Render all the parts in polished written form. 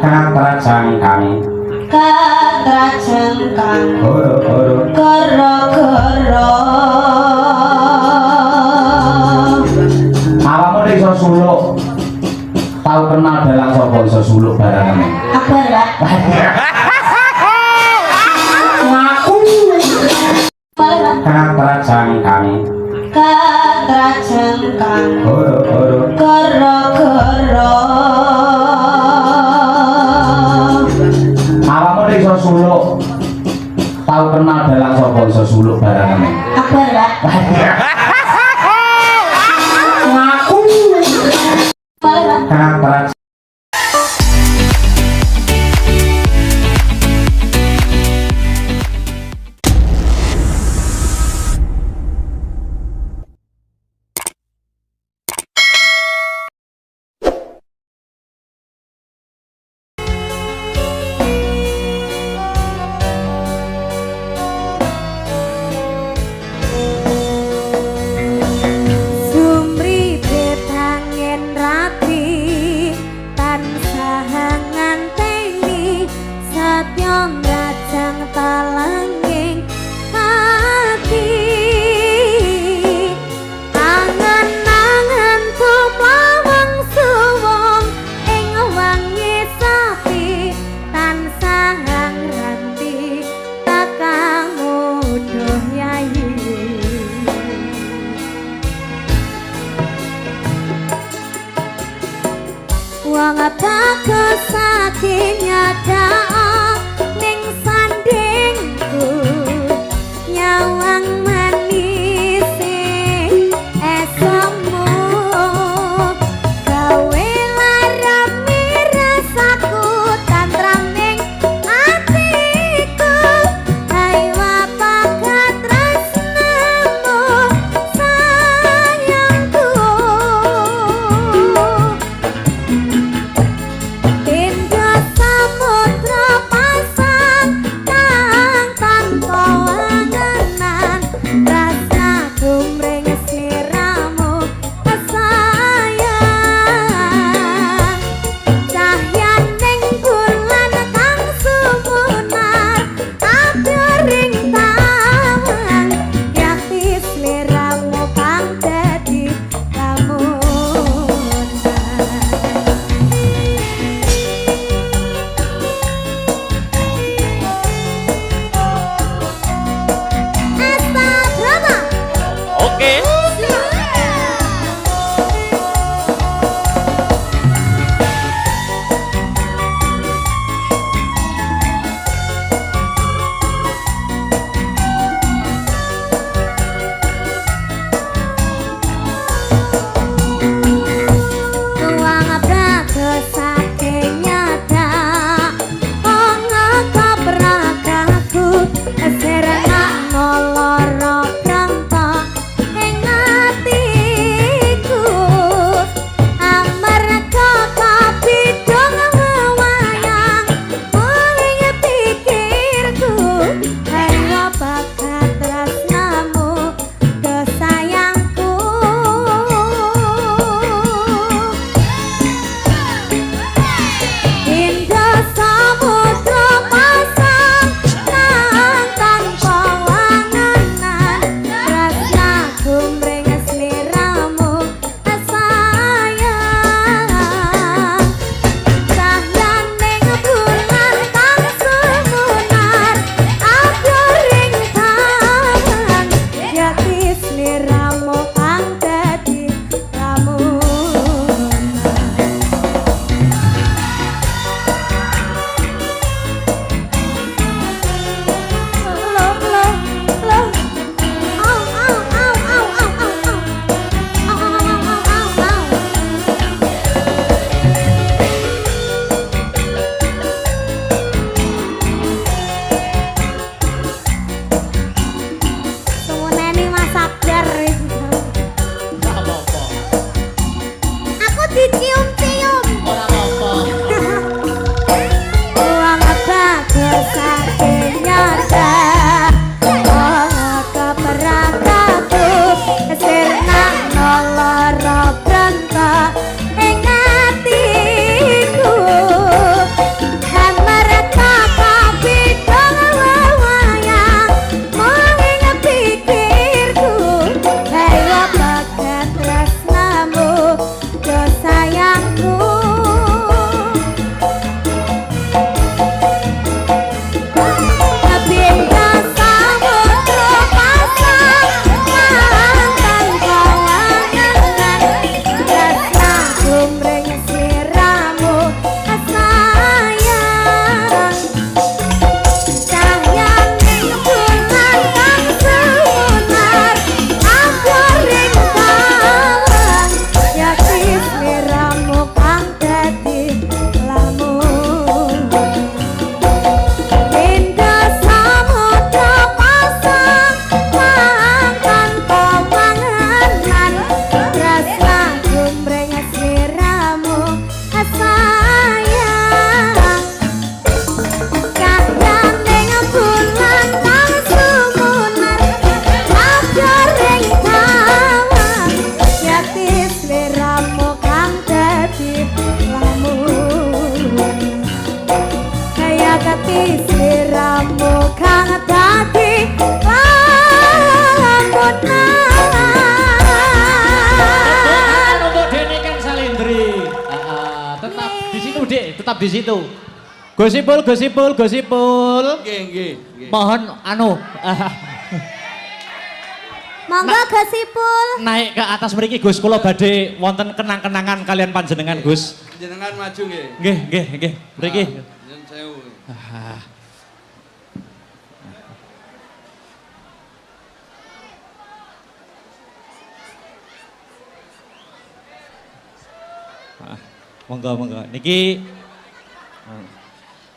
katrajangkang gara-gara awakmu nek iso suluk tau kenal dalang sapa iso suluk barangane Akbar Pak ngaku katrajangkang gara-gara awakmu nek iso suluk tau kenal dalang sapa iso suluk barangane Akbar Pak ngaku katrajangkang wong apa saking nyata ning sandingku tetap di situ. Gus Ipul. Nggih. Mohon Monggo Gus Ipul. naik ke atas mriki Gus, kula badhe wonten kenang-kenangan kalian panjenengan Gus. Jenengan maju nggih. Nggih. Mriki. Yen sewu. Monggo. Niki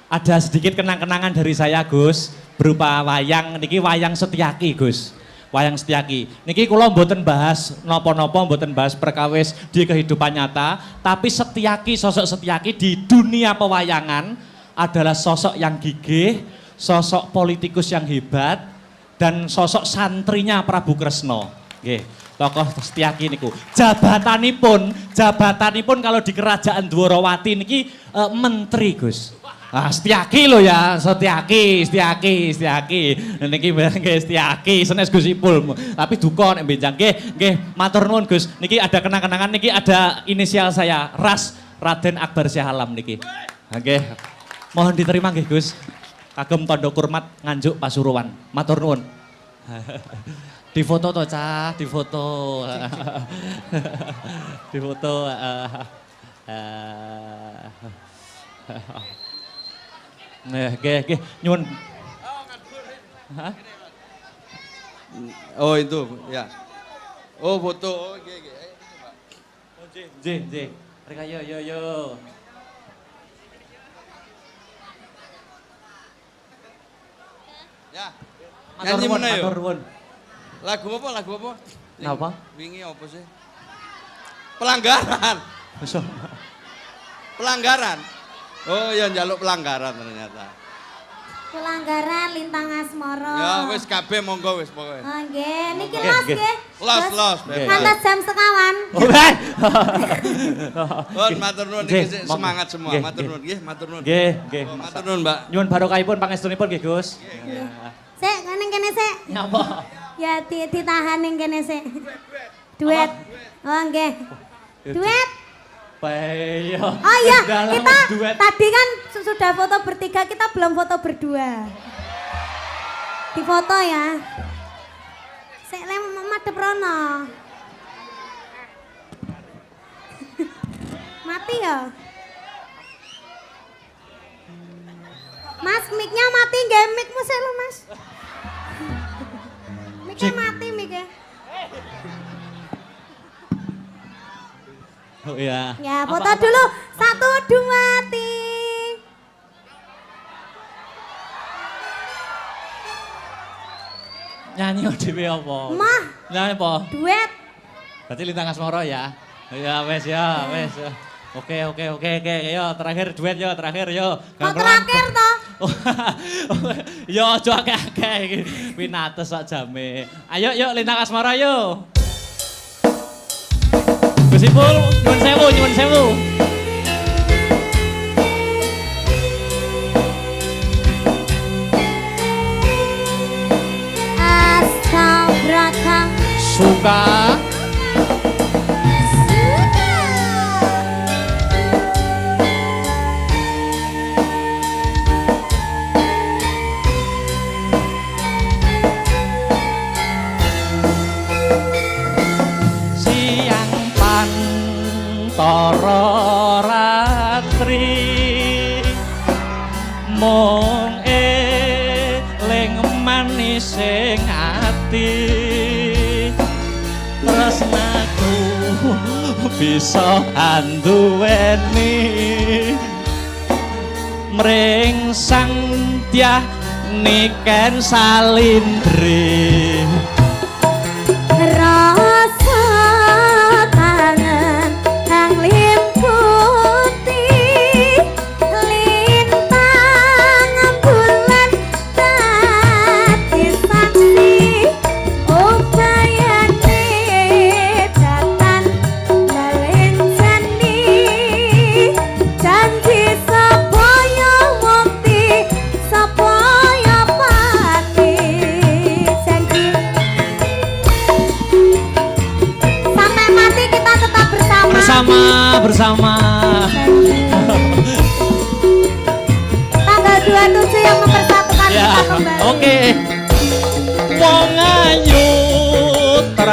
ada sedikit kenang-kenangan dari saya Gus, berupa wayang, niki wayang Setyaki Gus. Wayang Setyaki. Niki kula mboten bahas napa-napa, mboten bahas perkawis di kehidupan nyata, tapi Setyaki, sosok Setyaki di dunia pewayangan adalah sosok yang gigih, sosok politikus yang hebat, dan sosok santrinya Prabu Kresna. Nggih. Tokoh Setyaki niku. Jabatanipun kalau di Kerajaan Dwarawati niki menteri, Gus. Ah, Setyaki lho ya, Setyaki. Niki nggih Setyaki, senes Gus Ipul. Tapi duka nek benjang nggih, matur nuwun Gus. Niki ada kenang-kenangan niki ada inisial saya, Ras Raden Akbar Syah Alam niki. Nggih. Mohon diterima nggih Gus. Kagem tandha kurmat Nganjuk Pasuruan. Matur nuwun. Di foto toh cah, di foto. Di foto. Nggih, nyuwun. Hah? Oh itu ya. Oh foto. Oh nggih. Nggih. Mereka yo. Ya. Matur nuwun. Lagu apa? Napa? Wingi apa sih? Pelanggaran. Pelanggaran. Oh ya njaluk pelanggaran ternyata. Pelanggaran Lintang Asmara. Ya wis kabeh monggo wis pokoke. Oh nggih, niki los nggih. Los. Ngantos jam sekawan. Pun matur nuwun iki semangat semua. Matur nuwun nggih, matur nuwun. Nggih. Matur nuwun, Mbak. Nyuwun barokahipun pangestunipun nggih, Gus. Sik, ning kene sik. Napa? Ya ditahan ning kene sik. Duet. Oh nggih. Duet. Bayo. Oh iya, kita duet. tadi kan sudah foto bertiga, kita belum foto berdua. Di foto ya. Sik lem madhep rono. Mati ya? Mas, mic-nya mati nggih, mic-mu sik lho, Mas. Mic-nya mati, mic-nya. Oh iya. Ya, foto dulu. 1, 2, 3. Nyanyi dhewe apa? Mah. Nyanyi apa? Duet. Berarti Lintang Asmara ya. Ya wes. Oke. Yo terakhir duet yo, terakhir yo. Kok terakhir toh? Yo aja akeh-akeh iki. Pinates sak jame. Ayo Lintang Asmara yo. Gus Ipul, nyuwun sewu. Astaghfirullah. Suka. Tara ratri mung eling manis ing ati tresnaku bisa anduweni mring sang dyah niken salindri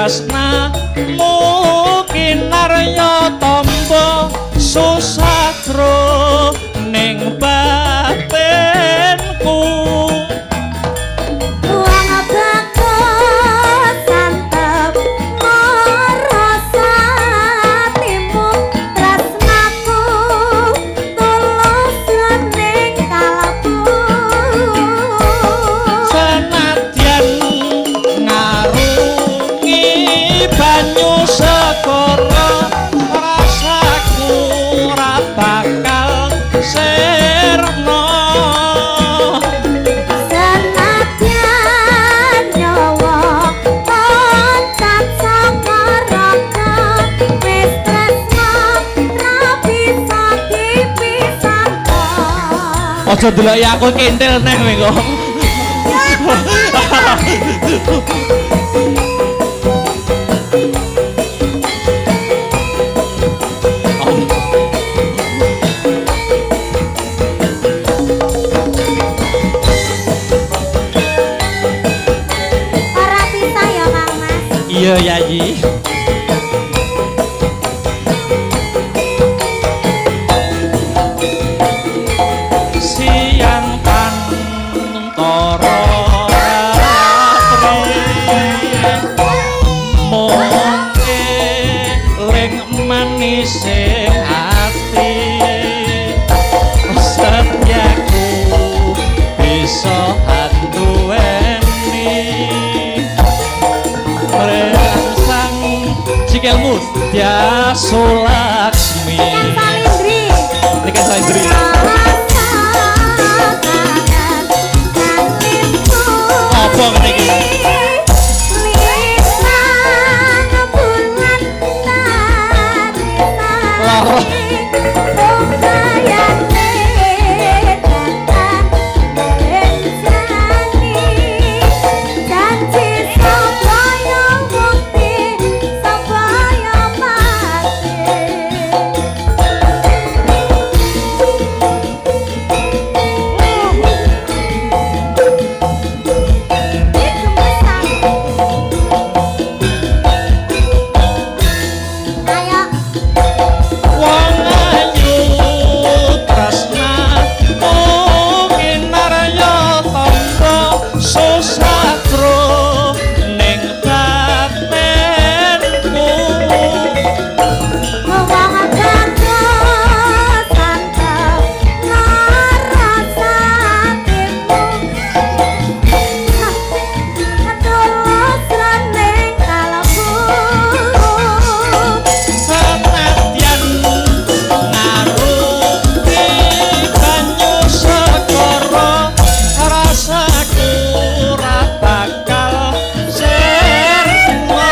tresnamu kinarya tamba susatro ning batinku Wong bagus santep ngrasa atimu tresnaku tulus ning kalbu senadyan ngarungi banyu segara rasaku ora bakal sirna senadyan nyawa loncat saka raga wis tresna ra bisa dipisahno aja ndeloki aku kintil neh kowe kok ora bisa ya Kang Mas iya Yayi siang pantara ratri mongke ling manise ati setiaku bisa anduweni merangsang sikilmu dia Sulaksmi Kang Salindri ini kan Salindri apa ngene wong ayu tresnamu kinarya tamba susatro ning batinku senadyan ngarungi banyu segara rasaku ora bakal sirna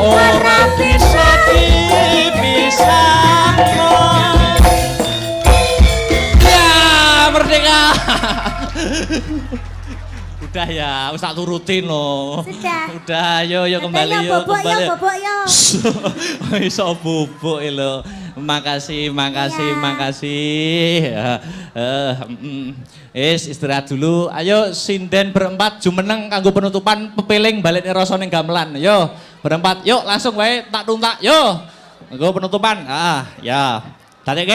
ora bisa dipisahno ya merdeka udah ya wis tak turutin loh Sudah. yo kembali yo kembali bobok yo. iso bubuk lho makasih istirahat dulu ayo sinden berempat jumeneng kanggo penutupan pepeling balik rasa ning gamelan yo berempat yuk langsung wae tak tuntak yo kanggo penutupan ya tarik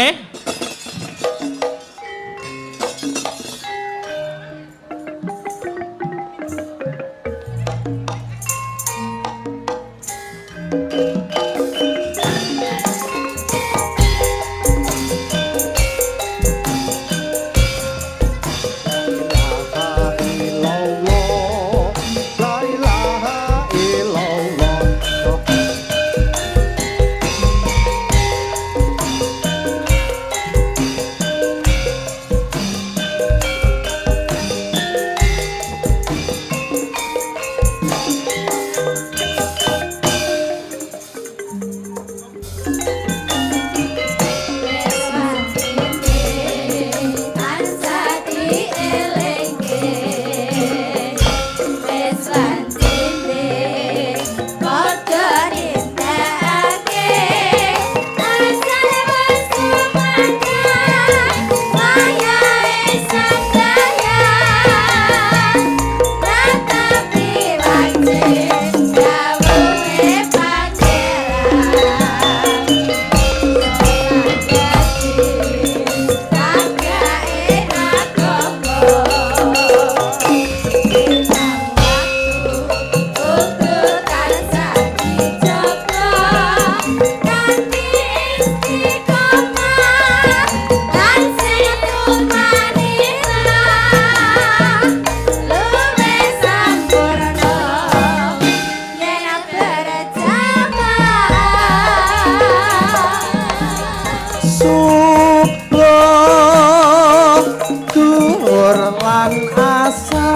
subuh duhur lan asar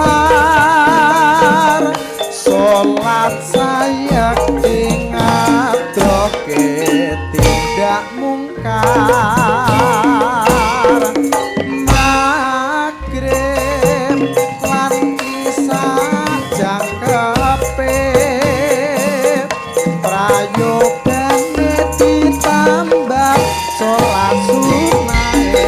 salat saya ingat doke tidak mungkar magrib lan isa jangkepe prayogane ditambah sholat sunahe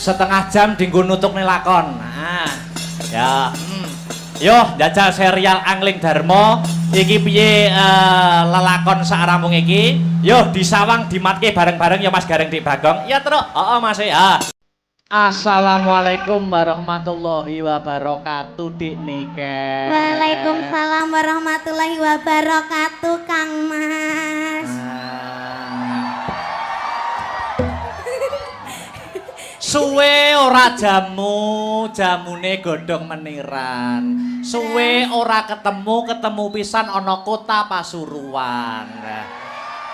setengah jam dinggo nutuk nih lakon. Nah, ya, yo jajal serial Angling Darmo. Iki piye lelakon saramung iki? Yo disawang dimatke bareng-bareng ya Mas Gareng Dik Bagong. Ya terus, Mas ya. Assalamualaikum warahmatullahi wabarakatuh Dik Nike. Waalaikumsalam warahmatullahi wabarakatuh Kang Mas. Suwe ora jamune godhong meniran. Suwe ora ketemu pisan ana kota Pasuruan.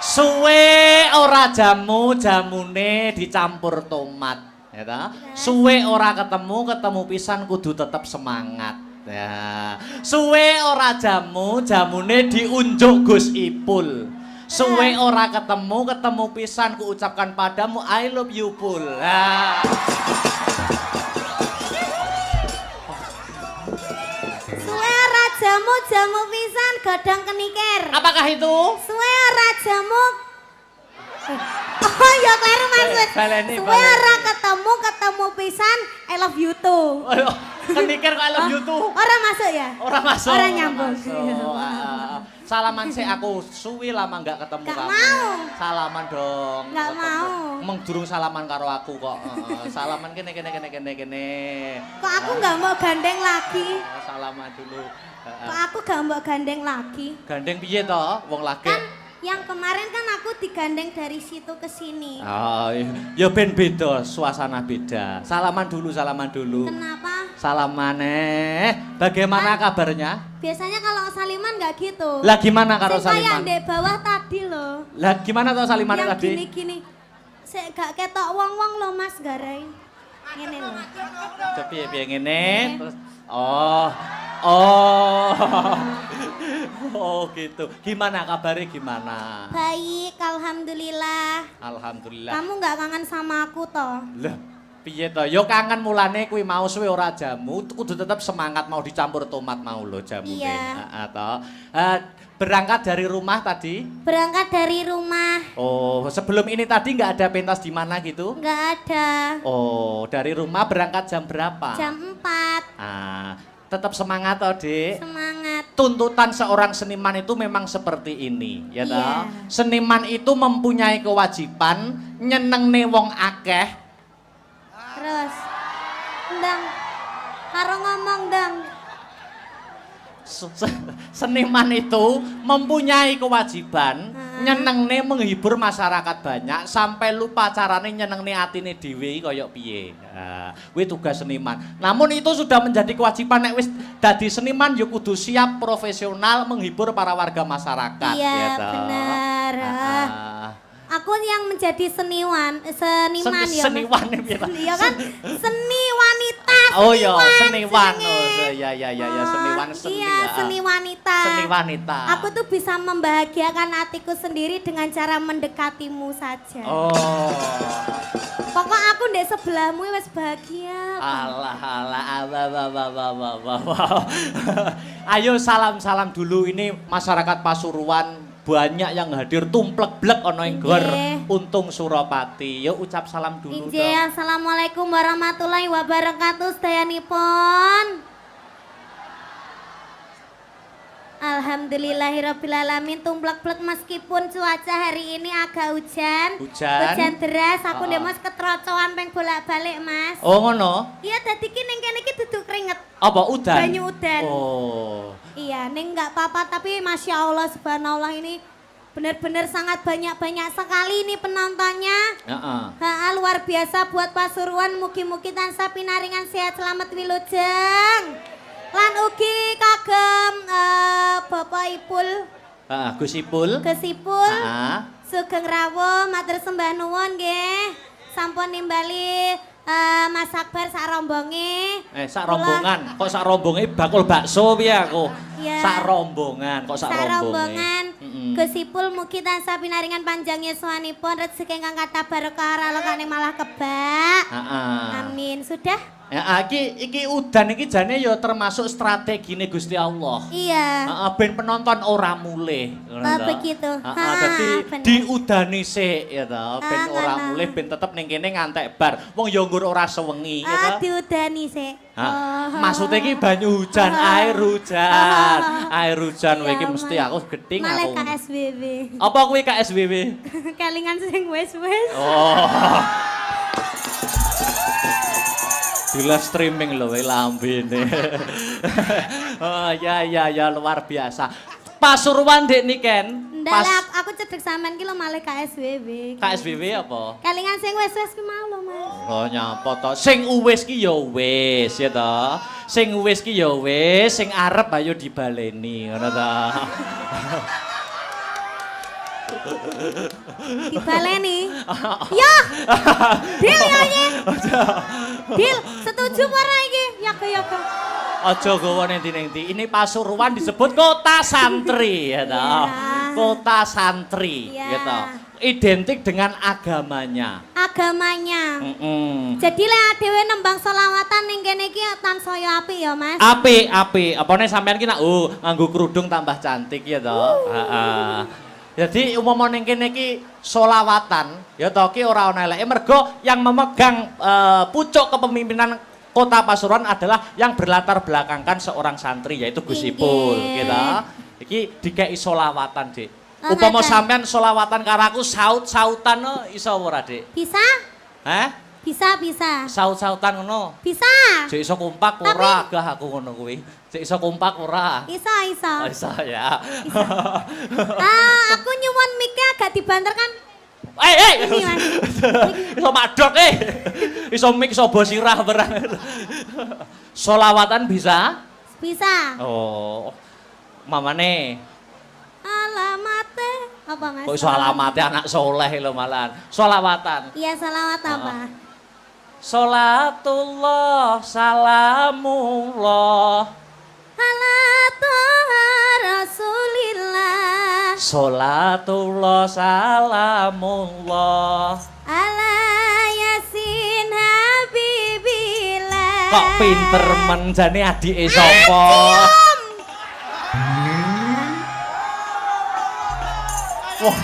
Suwe ora jamune dicampur tomat, ya ta? Suwe ora ketemu pisan kudu tetep semangat. Ya. Suwe ora jamune diunjuk Gus Ipul. Suwe ora ketemu pisan ku ucapkan padamu I love you Pul. Nah. Suwe ora jamu pisan godhong kenikir. Apakah itu? Suwe ora jamu. Oh ya kleru maksud. Suwe ora ketemu pisan I love you too. Kenikir kok I love you too. Ora masuk ya? Ora masuk. Ora nyambung. Salaman sih aku suwi lama nggak ketemu gak kamu. Mau. Salaman dong. Nggak mau. Emang durung salaman karo aku kok. Salaman kene. Kok aku nggak mau gandeng lagi? Salaman dulu. Kok aku gak mau gandeng lagi? Gandeng piye toh? Wong lagi. Kan Yang kemarin kan aku digandeng dari situ ke sini. Oh, ya ben beda, suasana beda. Salaman dulu. Kenapa? Salaman bagaimana kabarnya? Biasanya kalau saliman nggak gitu. Lah gimana karo Sing kayak saliman? ndek bawah tadi loh. Lah gimana tuh saliman Yang tadi? gini-gini. Sik gak ketok wong-wong lo Mas Garai. Ngene lho. Piye ngene terus oh. Oh. Oh gitu. Gimana kabarnya gimana? Baik, alhamdulillah. Alhamdulillah. Kamu nggak kangen sama aku toh? Lah, piye to? Yo kangen mulane kuwi mau suwe ora jamu, kudu tetep semangat mau dicampur tomat mau lho jamune. Iya. Heeh to. Berangkat dari rumah tadi? Berangkat dari rumah. Oh, sebelum ini tadi nggak ada pentas di mana gitu? Nggak ada. Oh, dari rumah berangkat jam berapa? Jam 4. Ah, tetap semangat toh, Dik. Semangat. Tuntutan seorang seniman itu memang seperti ini, ya toh. Iya. Seniman itu mempunyai kewajiban nyenengne wong akeh. Terus. Ndang. Karo ngomong dang. Seniman itu mempunyai kewajiban nyenengne menghibur masyarakat banyak sampai lupa carane nyenengne atine dhewe kaya piye. Nah, kuwi tugas seniman. Namun itu sudah menjadi kewajiban nek wis dadi seniman ya kudu siap profesional menghibur para warga masyarakat. Iya, ya toh. benar. Aku yang menjadi seniman ya. Seniwan piye ta? Iya kan? Seni wanita. Oh iya, seniwan. jenenge. Oh ya seniwan seni. Iya, seni wanita. Seni wanita. Aku tuh bisa membahagiakan hatiku sendiri dengan cara mendekatimu saja. Oh. Pokok aku ndek sebelahmu wis bahagia. Allah. Ayo salam dulu ini masyarakat Pasuruan banyak yang hadir tumplek-blek ono ing gor Untung Suropati. Yuk ucap salam dulu Inje, assalamualaikum warahmatullahi wabarakatuh sedayanipun. Alhamdulillahirrabbilalamin tumplek-blek meskipun cuaca hari ini agak hujan. Hujan deras, aku ndek Mas ketrocoan peng bolak-balik Mas. Oh ngono? Iya, dadi ki ning kene iki duduk keringet. Apa udan? Banyu udan. Oh. Iya, ning enggak apa-apa tapi Masya Allah subhanallah ini benar-benar sangat banyak sekali ini penontonnya. Luar biasa buat Pasuruan, mugi-mugi tansah pinaringan sehat selamat wilujeng. Lan ugi kagem Bapak Ipul. Gus Ipul. Gus Ipul. Sugeng rawuh matur sembah nuwun nggih. Sampun nimbali Mas Akbar sak rombonge. Sak rombongan. Kok sak rombonge bakul bakso piye aku? Iya. Sak rombongan, kok sak rombonge. Gus Ipul mugi tansah pinaringan panjang yuswanipun rezeki ingkang kathah barokah ralekane malah kebak. Amin. Sudah? Ya, iki udan iki jane ya termasuk strategine Gusti Allah. Iya. Ben penonton ora mulih. Begitu. Dadi diudani sik ya to, ben ora mulih ben tetep ning kene ngantek bar. Wong ya nggur ora sewengi ya to. Diudani sik. Maksudnya iki banyu hujan, air hujan. Air hujan iki mesti aku geding aku. Malah KSBB. Apa kuwi KSBB? Kelingan sing wis-wis. Oh. Bila streaming loh lambene. Oh ya luar biasa. Pasuruan dek niken. Ndak aku cedek sampean ki lho malih KSBB. KSBB apa? Kelingan sing wis-wis ki mau lho Mas. Oh nyapa to. Sing uwis ki ya wis ya to. Sing uwis ki ya wis, sing arep ayo dibaleni ngono to. Dibaleni. Ya. Dil ya iki. Dil, setuju ora iki? Ya ya. Aja gawa nenti-nenti. Ini Pasuruan disebut kota santri ya toh. Kota santri gitu. Identik dengan agamanya. Agamanya. Jadi lek dhewe nembang selawatan ning kene iki tansaya apik ya, Mas. Apik. Apane sampean ki nak nganggo kerudung tambah cantik ya toh. Heeh. Jadi umum ning kene iki selawatan ya toh ki ora ana eleke mergo yang memegang pucuk kepemimpinan Kota Pasuruan adalah yang berlatar belakangkan seorang santri yaitu Gus Ipul gitu. Iki dikei selawatan, Dik. Upama sampean selawatan karo aku saut-sautan iso ora, Dik? Bisa? Hah? Bisa. Saut-sautan ngono. Bisa. Jek iso kompak ora gah aku ngono kuwi. Jek iso kompak ora. Iso. Oh, iso ya. Aku nyuwun mic-e agak dibanterkan. Ini Mas. Iso madok Iso mik iso bos sirah barang. Solawatan bisa? Bisa. Oh. Mamane. Alamate apa Mas? Kok iso alamate anak soleh lho malahan. Solawatan. Iya, salawat apa? Salatullah salamullah Ala Toha Rasulillah Salatullah salamullah Ala Yasin Habibillah. Kok pinter men jane adike sapa? Wah,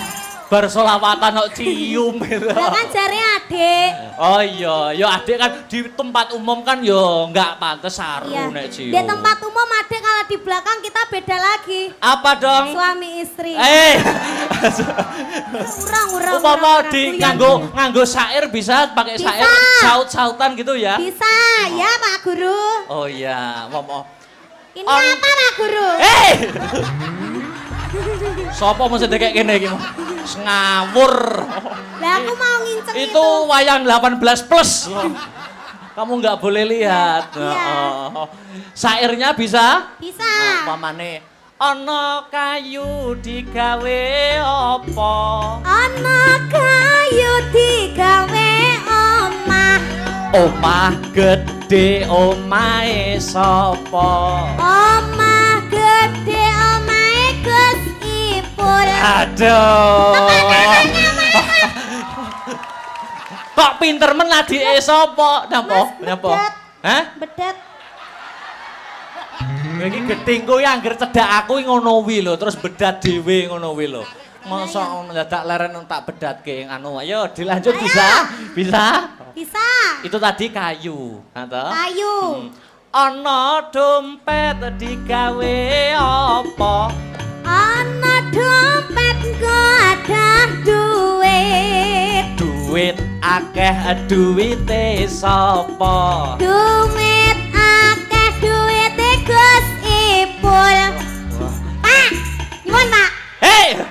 bar solawatan kok cium gitu. Lah kan jare adik. Oh iya, ya adik kan di tempat umum kan yo enggak pantes saru nek cium. Di tempat umum adik, kalau di belakang kita beda lagi. Apa dong? Suami istri. Urang. Upama di nganggo syair bisa pakai syair saut-sautan gitu ya? Bisa, ya Pak Guru. Oh iya, Ini apa Pak Guru? Sopo mesti kayak gini iki? Ngawur. Lah aku mau nginceng Itu wayang 18 plus. Kamu nggak boleh lihat. Iya. Syairnya bisa? Bisa. Pamane ana kayu digawe apa? Ana kayu digawe omah. Omah gede omahe sapa? Omah gede omahe Gus Ipul. Aduh. Kok pinter men adike sapa? Napa? Hah? Bedet. Iki getingku ya angger cedak aku ngono wi lho, terus bedat dhewe ngono wi lho. Masa dadak leren tak bedatke anu. Ayo dilanjut bisa? Bisa? Bisa. Itu tadi kayu, toh? Kayu. Ana dompet digawe apa? Ana dompet nggo ada duit. Duit akeh duwite sapa? Duit akeh duwite Gus Ipul. Pak, nyuwun Pak. Hei!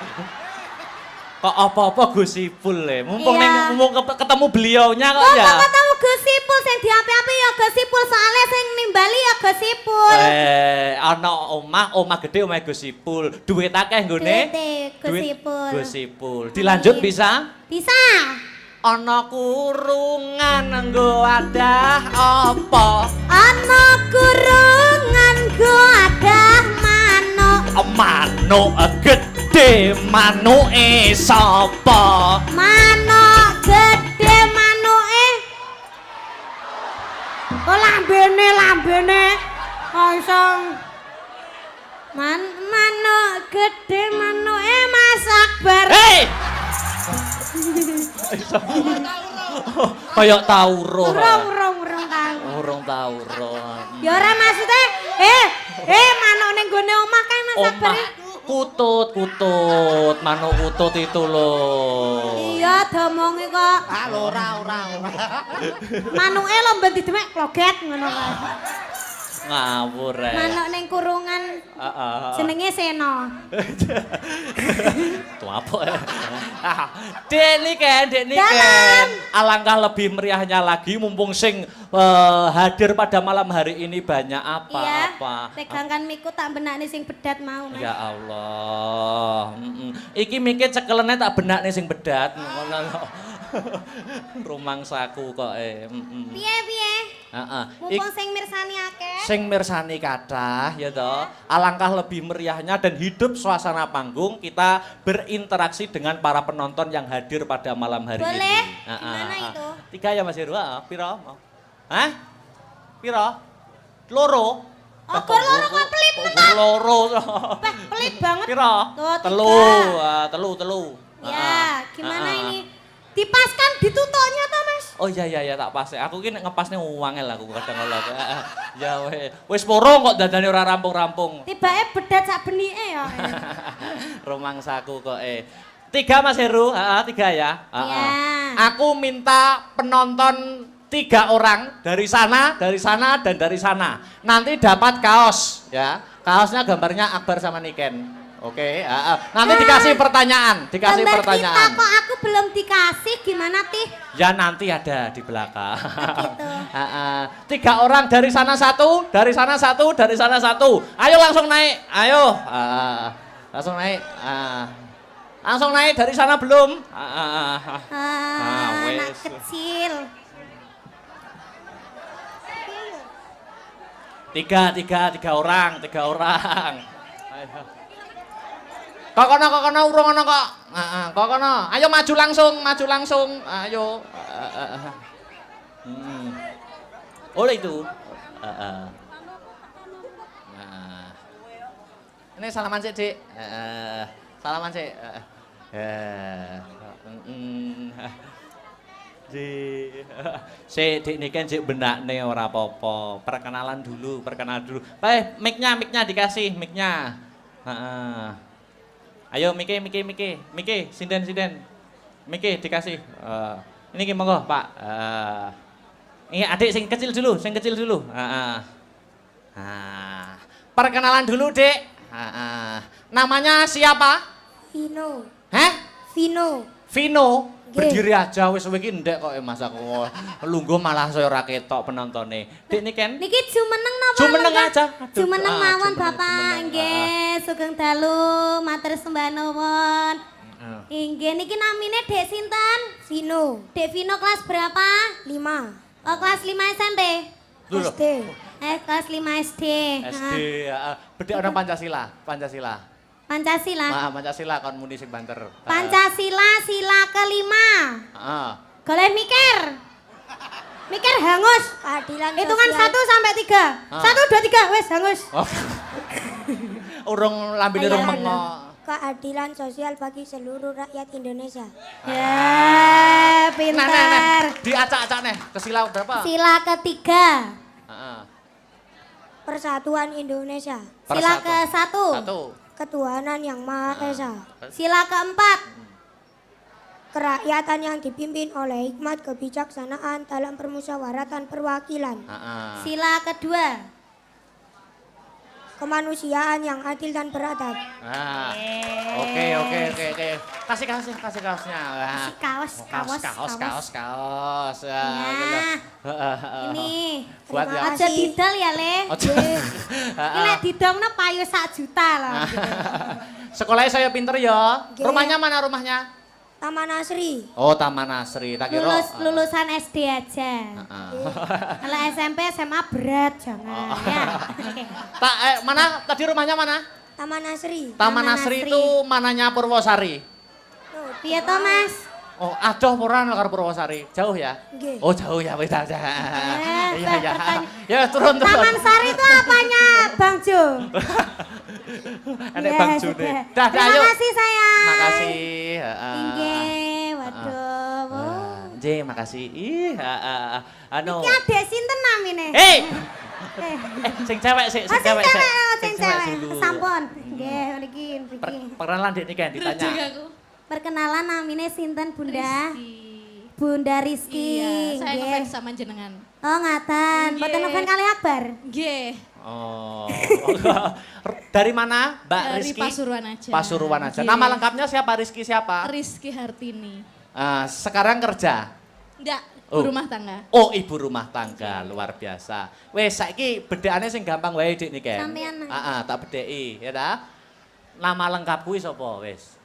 Kok apa-apa Gus Ipul mumpung Iya. ketemu beliaunya kok ya. Kok ketemu Gus Ipul sing diapi-api ya Gus Ipul, soalnya sing nimbali ya Gus Ipul. Ana omah gede omah Gus Ipul. Duit akeh nggone. Duite Gus Ipul. Gus Ipul. Dilanjut bisa? Bisa. Ana kurungan nggo adah apa? Ana kurungan nggo adah manuk. Manuk gede manuke sapa? Manuk gede manuke. Oh lambene. Kosong. Manuk gede manuke Mas Akbar. Hei! Kayak tawuruh. Urung tahu. Urung. Ya ora maksudnya, manuk ning gone omah kan Mas Akbar. Kutut, manuk kutut itu loh. Iya, domongi kok. Ora. Manuke lho mbek didemek kloget ngono kae. Ngawur Manuk ning kurungan jenenge Seno. Tuh apa ya? Dek niken. Alangkah lebih meriahnya lagi mumpung sing hadir pada malam hari ini banyak Iya, apa. pegangkan miku tak benakne sing bedat mau, Mas. Ya Allah. Iki mikir cekelene tak benakne sing bedat. Ngono lho. Rumangsaku kok Piye? Mumpung sing mirsani akeh. Sing mirsani kathah ya toh. Alangkah lebih meriahnya dan hidup suasana panggung kita berinteraksi dengan para penonton yang hadir pada malam hari ini. Boleh? Gimana itu? 3 ya Mas Heru, piro? Hah? Piro? Loro? Oh, gor loro kok pelit men. Loro. Pelit banget. Piro? Tuh, 3. Telu. Ya, gimana ini? Dipaskan ditutoknya toh, Mas? Oh iya tak pas. Aku ki nek ngepasne wangel aku kadang kala. Ya wis poro kok dandane ora rampung-rampung. Tibake bedat sak benike ya. Rumangsaku kok 3 Mas Heru, 3 ya. Iya. Aku minta penonton 3 orang dari sana, dan dari sana. Nanti dapat kaos ya. Kaosnya gambarnya Akbar sama Niken. Oke, nanti dikasih pertanyaan, Gambar kita kok aku belum dikasih, gimana Tih? Ya nanti ada di belakang. Gitu. 3 orang dari sana 1, dari sana 1, dari sana 1. Ayo langsung naik, ayo. Langsung naik. Langsung naik dari sana belum? Anak wes. kecil. 3 orang. Ayo. Kok kono urung ono kok. Kok kono. Ayo maju langsung. Ayo. Oleh itu. Ini salaman sik, Dik. Salaman sik. Dik niki kan sik benakne ora apa-apa. Perkenalan dulu. Mic-nya dikasih, mic-nya. Ayo Miki, sinden. Miki dikasih. Ini ki monggo, Pak. Ini adik sing kecil dulu. Perkenalan dulu, Dek. Namanya siapa? Vino. Hah? Vino. Berdiri aja wis iki ndek kok Mas aku. Lungguh malah saya ora ketok penontonnya. Dek niken. Niki jumeneng napa? Jumeneng aja. Jumeneng mawon jumeneng, Bapak. jumeneng. Nggih, sugeng dalu, matur sembah nuwun. Nggih, niki namine Dek sinten? Vino Dek Vino kelas berapa? 5 Oh, kelas 5 SMP. SD. Kelas 5 SD. SD, bedek ana Pancasila. Pancasila. Pancasila kon muni sing banter. Pancasila sila kelima. Heeh. Goleh mikir. Mikir hangus. Keadilan Hitungan sosial. 1 sampai 3. 1 2 3 wes hangus. Oh. Urung lambene urung mengo. Keadilan sosial bagi seluruh rakyat Indonesia. Ya, pintar. Diacak-acak nih, ke sila berapa? Sila ketiga. Heeh. Persatuan Indonesia. Sila ke-1. 1. Ketuhanan yang Maha Esa. Sila ke-4. Kerakyatan yang dipimpin oleh hikmat kebijaksanaan dalam permusyawaratan perwakilan. Sila kedua. Kemanusiaan yang adil dan beradab. Oke. Kasih kaosnya. Kasih kaos. Ya, Ini. Buat ya. Aja didol ya, Le. Ini lek didolno payu 1 juta loh. Sekolahnya saya pinter ya. Oke. Rumahnya mana rumahnya? Taman Asri. Oh, Taman Asri. Tak kira. Lulusan SD aja. Kalau SMP SMA berat jangan ya. Mana tadi rumahnya mana? Taman Asri. Taman Asri itu mananya Purwosari. Piye to, Mas? Oh, adoh pura karo Purwosari. Jauh ya? Nggih. Oh, jauh ya wis aja. Iya. bertanya. Ya, turun. Taman Sari itu apanya, Bang Jo? Enek Ya, Bang June. sudah. Dah, Terima ayo. kasih sayang. Makasih. Inggih, waduh. Nggih, makasih. Anu. Iki adek sinten namine? Hei. Sing cewek sik, Sing cewek. dulu. Sampun. Nggih, mriki. Perkenalan Dik Niken ditanya. Perkenalan namine sinten, Bunda? Bunda Rizky. Iya, saya nggih. ngefans sama jenengan. Oh, ngaten. Mboten Nggih. ngefans kali Akbar. Nggih, Oh. Dari mana, Mbak dari Rizky? Pasuruan aja. Pasuruan aja. Nggih. Nama lengkapnya siapa? Rizky siapa? Rizky Hartini. Sekarang kerja. Enggak, Oh. rumah tangga. Oh, ibu rumah tangga, luar biasa. Wes saiki bedhekane sing gampang wae Dik Niken. Sampean. Tak bedheki, ya ta? Nama lengkap kuwi sapa wis?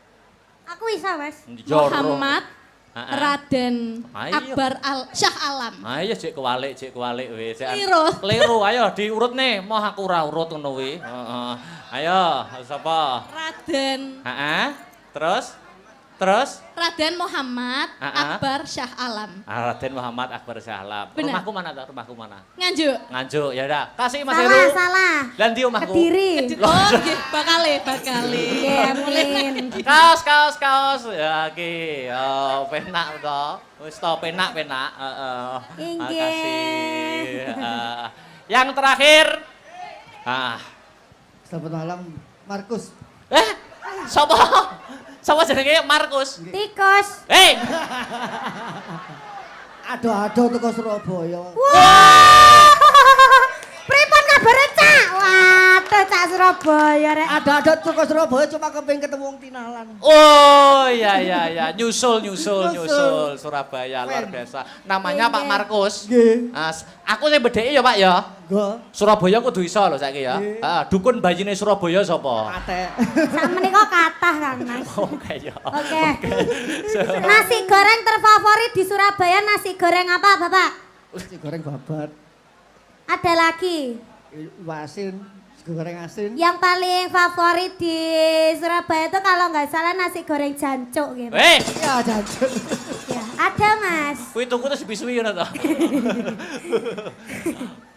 Aku bisa, Mas. Muhammad Heeh. Raden Ayo. Akbar Syah Alam. Ayo cek kewalik wis. Keliru. Keliru, ayo diurut nih. Mau aku ora urut ngono kuwi. Heeh. Ayo, sapa? Raden Heeh. Terus? Raden Muhammad Akbar Syah Alam. Raden Muhammad Akbar Syahlam. Benar. Rumahku mana tak? Rumahku mana? Nganjuk. Nganjuk, ya udah. Kasih Mas Salah, Heru. salah. Lan ndi omahku? Kediri. Oh, nggih, bakale. Nggih, amin. Kaos. Ya iki. Oh, penak to. Wis to penak. Heeh. Inggih. Makasih. Yang terakhir. Selamat malam, Markus. Sapa? Sapa jenenge Markus? Tikus. Hei, Aduh teko Surabaya. Wah. Pripun kabare, Cak? Waduh, Cak Surabaya rek. Ada teko Surabaya cuma kepengin ketemu wong Tinalan. oh ya, nyusul Surabaya luar biasa. Namanya Pak Markus. Nggih. Aku sing bedheki ya Pak ya. Nggih. Surabaya kudu iso lho saiki ya. Heeh, dukun bayine Surabaya sapa? Ate. Sakmenika kathah kan, Mas. Oh kaya. Oke. Nasi goreng terfavorit di Surabaya nasi goreng apa, Bapak? Nasi goreng babat. Ada lagi. Asin, nasi goreng asin. Yang paling favorit di Surabaya itu kalau nggak salah nasi goreng jancuk gitu. Ya jajan. Ya, ada Mas. Kuwi tuku terus bisuwi ngono to.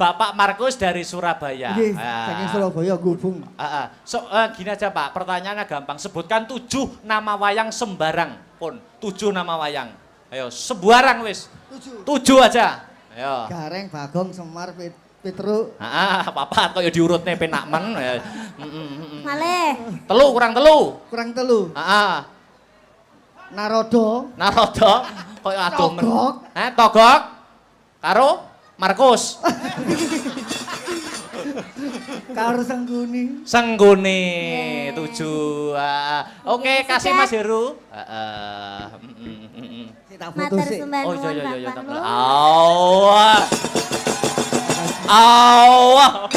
Bapak Markus dari Surabaya. Nggih, saking Surabaya gubung. Gini aja Pak, pertanyaannya gampang. Sebutkan 7 nama wayang sembarang pun. 7 nama wayang. Ayo, sembarang wis. 7 aja. Ayo. Gareng, Bagong, Semar, Petruk. Papat kaya diurutne penak men. Malih. Telu kurang telu. Kurang telu. Narodo. Narodo kaya adoh men. Togok. Togok karo Markus. Karo Sengguni. Sengguni 7. Oke, kasih Mas Heru. Tak foto Matur sih. sembah Oh nuwun iya. Bapak Lu. Awah.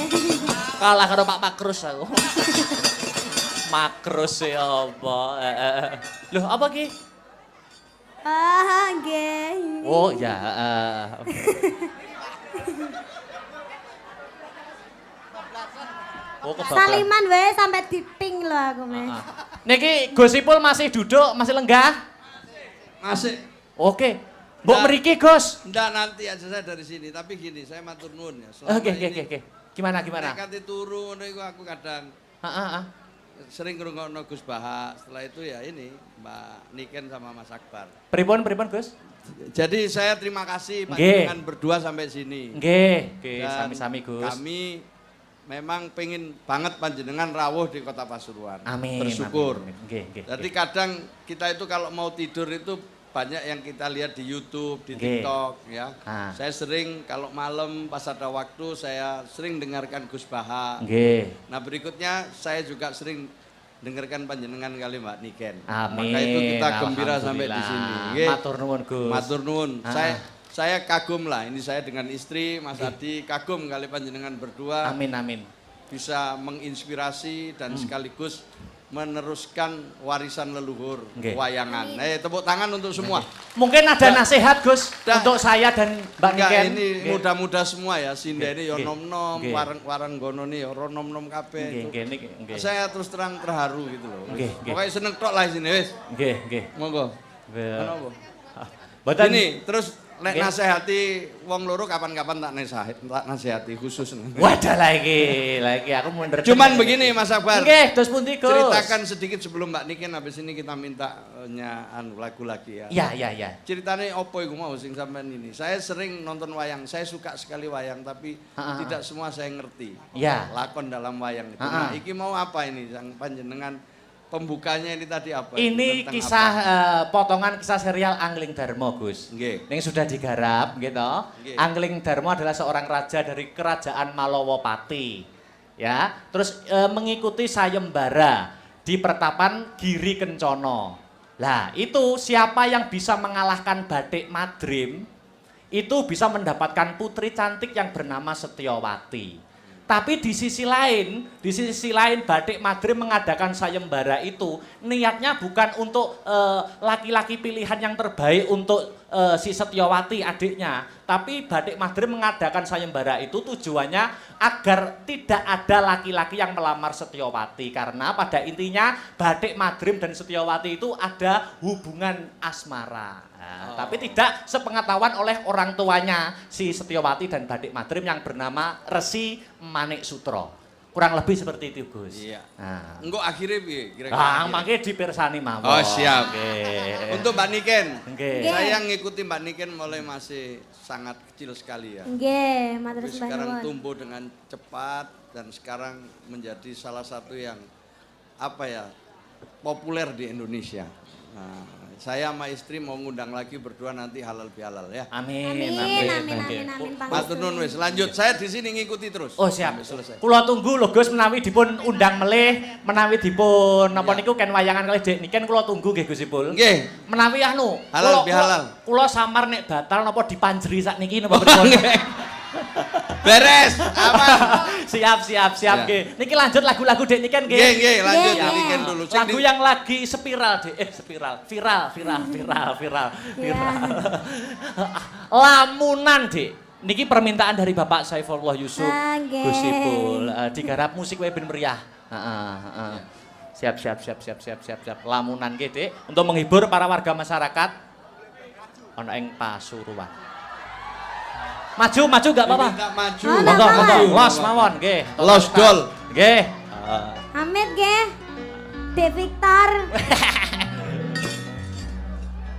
Nggih. Kalah karo Pak Makrus aku. Makrus ya apa? Loh, apa ki? Nggih. Oh ya. Oh, kebablas. Saliman wae sampai diting lho aku meh. Niki Gus Ipul masih duduk, masih lenggah? Masih. Oke. Mbok mriki, Gus. Ndak nanti aja saya dari sini, tapi gini, saya matur nuwun ya. Oke. Gimana? Nek turu ngono iku aku kadang sering ngrungokno Gus Baha. Setelah itu ya ini Mbak Niken sama Mas Akbar. Pripun, Gus? Jadi saya terima kasih panjenengan berdua sampai sini. Nggih, Dan sami-sami Gus. Kami memang pengen banget panjenengan rawuh di Kota Pasuruan. Amin. Bersyukur. Amin. Nggih. Jadi kadang kita itu kalau mau tidur itu banyak yang kita lihat di YouTube, di TikTok ya. Saya sering kalau malam pas ada waktu saya sering dengarkan Gus Baha. Nggih. Nah, berikutnya saya juga sering dengarkan panjenengan kali Mbak Niken. Amin. Maka itu kita gembira sampai di sini. Nggih. Matur nuwun Gus. Matur nuwun. Saya kagum lah, ini saya dengan istri, Mas Adi, kagum kali panjenengan berdua. Amin. Bisa menginspirasi dan sekaligus meneruskan warisan leluhur wayangan. Tepuk tangan untuk semua. Mungkin ada nasihat Gus untuk saya dan Mbak Niken. Ini muda-muda semua ya, Sinda ini ya nom-nom, warang gono ini ya nom-nom kabeh. Saya terus terang terharu gitu loh. Pokoknya seneng tok lah sini wis. Nggih. Monggo. Mboten ini terus nek nasihati wong loro kapan-kapan tak nasihati khusus. Wadah lagi aku mau ngerti. Cuman begini Mas Akbar. Nggih, terus pundi Gus? Ceritakan sedikit sebelum Mbak Niken, habis ini kita minta lagu lagi ya. Iya. Ceritanya opo iku mau sing sampean ini. Saya sering nonton wayang, saya suka sekali wayang tapi tidak semua saya ngerti. Iya. Lakon dalam wayang itu. Nah, iki mau apa ini yang panjenengan pembukanya ini tadi apa? Ini kisah potongan kisah serial Angling Darmo, Gus. Yang sudah digarap gitu. Angling Darmo adalah seorang raja dari kerajaan Malowopati. Ya, terus mengikuti sayembara di pertapan Giri Kencono. Lah, itu siapa yang bisa mengalahkan Bathik Madrim itu bisa mendapatkan putri cantik yang bernama Setyowati. Tapi di sisi lain Bathik Madrim mengadakan sayembara itu niatnya bukan untuk laki-laki pilihan yang terbaik untuk si Setyowati adiknya. Tapi Bathik Madrim mengadakan sayembara itu tujuannya agar tidak ada laki-laki yang melamar Setyowati. Karena pada intinya Bathik Madrim dan Setyowati itu ada hubungan asmara. Tapi tidak sepengetahuan oleh orang tuanya si Setyowati dan Bathik Madrim yang bernama Resi Manik Sutro. Kurang lebih seperti itu, Gus. Iya. Engko akhirnya piye kira-kira? Mangke dipirsani mawon. Oh, siap. Untuk Mbak Niken. Saya ngikuti Mbak Niken mulai masih sangat kecil sekali ya. Nggih, matur sembah nuwun. Sekarang tumbuh dengan cepat, dan sekarang menjadi salah satu yang apa ya populer di Indonesia. Nah, saya sama istri mau ngundang lagi berdua nanti halal bihalal ya. Amin. Amin. Matur nuwun wis. Lanjut, saya di sini ngikuti terus. Oh siap. Sampai selesai. Kula tunggu lho Gus menawi dipun undang melih, menawi dipun napa niku ken wayangan kalih Dek Niken kula tunggu nggih Gus Ipul. Nggih. Menawi anu Halal bihalal. Kula samar nek batal napa dipanjeri sakniki napa pripun? Beres, aman. Siap Ya. nggih. Niki lanjut lagu-lagu Dek Niken nggih. Nggih, lanjut Nggih. Niken dulu. Sing Lagu di- yang lagi spiral Dek. Viral. Lamunan Dek. Niki permintaan dari Bapak Saifullah Yusuf. Nggih. Gus Ipul digarap musik wae ben meriah. Heeh. Siap. Lamunan nggih Dek untuk menghibur para warga masyarakat ana ing Pasuruan. Maju gak apa-apa. Minta maju. Monggo, los mawon nggih. Los dol. Nggih. Amit nggih. Dek Victor.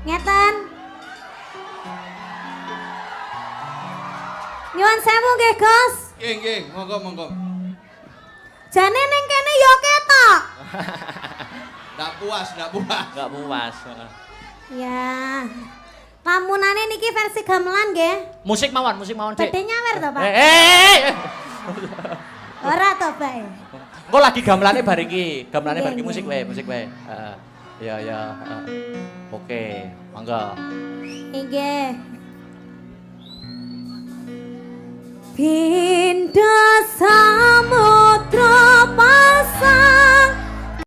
Ngeten. Nyuwun sewu nggih, Gus. Nggih, monggo. Jane ning kene yo ketok. Ndak puas. Enggak puas. Ya. Lamunane niki versi gamelan nggih. Musik mawon Dek. Badhe nyawer to, Pak? Eh. Ora to, Pak. Engko lagi gamelane bar iki musik wae. Heeh. Ya. Oke, monggo. Inggih. Pindah samudra pasang